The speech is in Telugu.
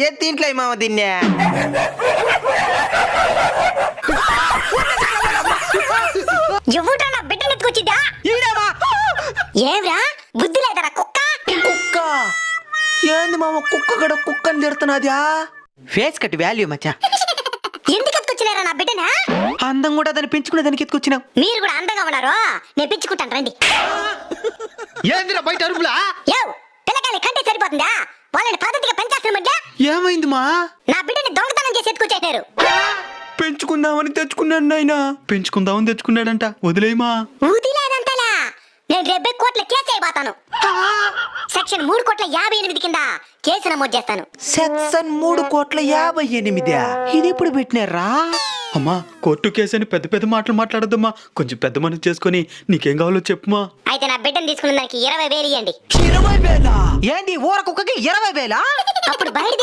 ఏ దీంట్లో మామ దీన్నే ఎవడ్రా నా బిడ్డను ఎత్తుకొచ్చిద్దా? ఏమ్రా బుద్ధి లేదరా కుక్క? కుక్క ఏంది మామ కుక్క గడ కుక్కని తిడుతున్నదా? ఫేస్ కట్ వాల్యూ మచ్చా. ఎందుకు ఎత్తుకొచ్చినారా నా బిడ్డనా? అందం కూడా దాన్ని పెంచుకునే దానికి ఎత్తుకొచ్చినావు. మీరు కూడా అందంగా ఉన్నారు, నేను పెంచుకుంటాను రండి. ఏందిరా బయట అరుపులా? యో పిల్లకాయలు కంటే సరిపోతుందా? వాళ్ళని పద్ధతిగా పెంచాల్సిన ఏమైంది మా? నా బిడ్డని దొంగతనం చేసి ఎత్తుకొచ్చేసారు. పెంచుకుందామని తెచ్చుకున్నాడు నాయన. పెంచుకుందామని తెచ్చుకున్నాడంట. వదిలేయమా. ఊదిలేదంతలా నేను 70 కోట్ల కేసు అయిపోతాను. సెక్షన్ 3,58,00,000 కింద కేసు నమోదు చేస్తాను. సెక్షన్ 3,58,00,000 ఇది ఎప్పుడు పెట్టినారా? అమ్మా కోర్టు కేసు అని పెద్ద పెద్ద మాటలు మాట్లాడద్దమ్మా. కొంచెం పెద్ద మనసు చేసుకుని నీకేం కావాలో చెప్పుమా. అయితే నా బిడ్డను తీసుకున్న దానికి 20,000 ఇవ్వండి. 20,000? ఏంది ఊర కుక్కకి 20,000? అప్పుడు బయట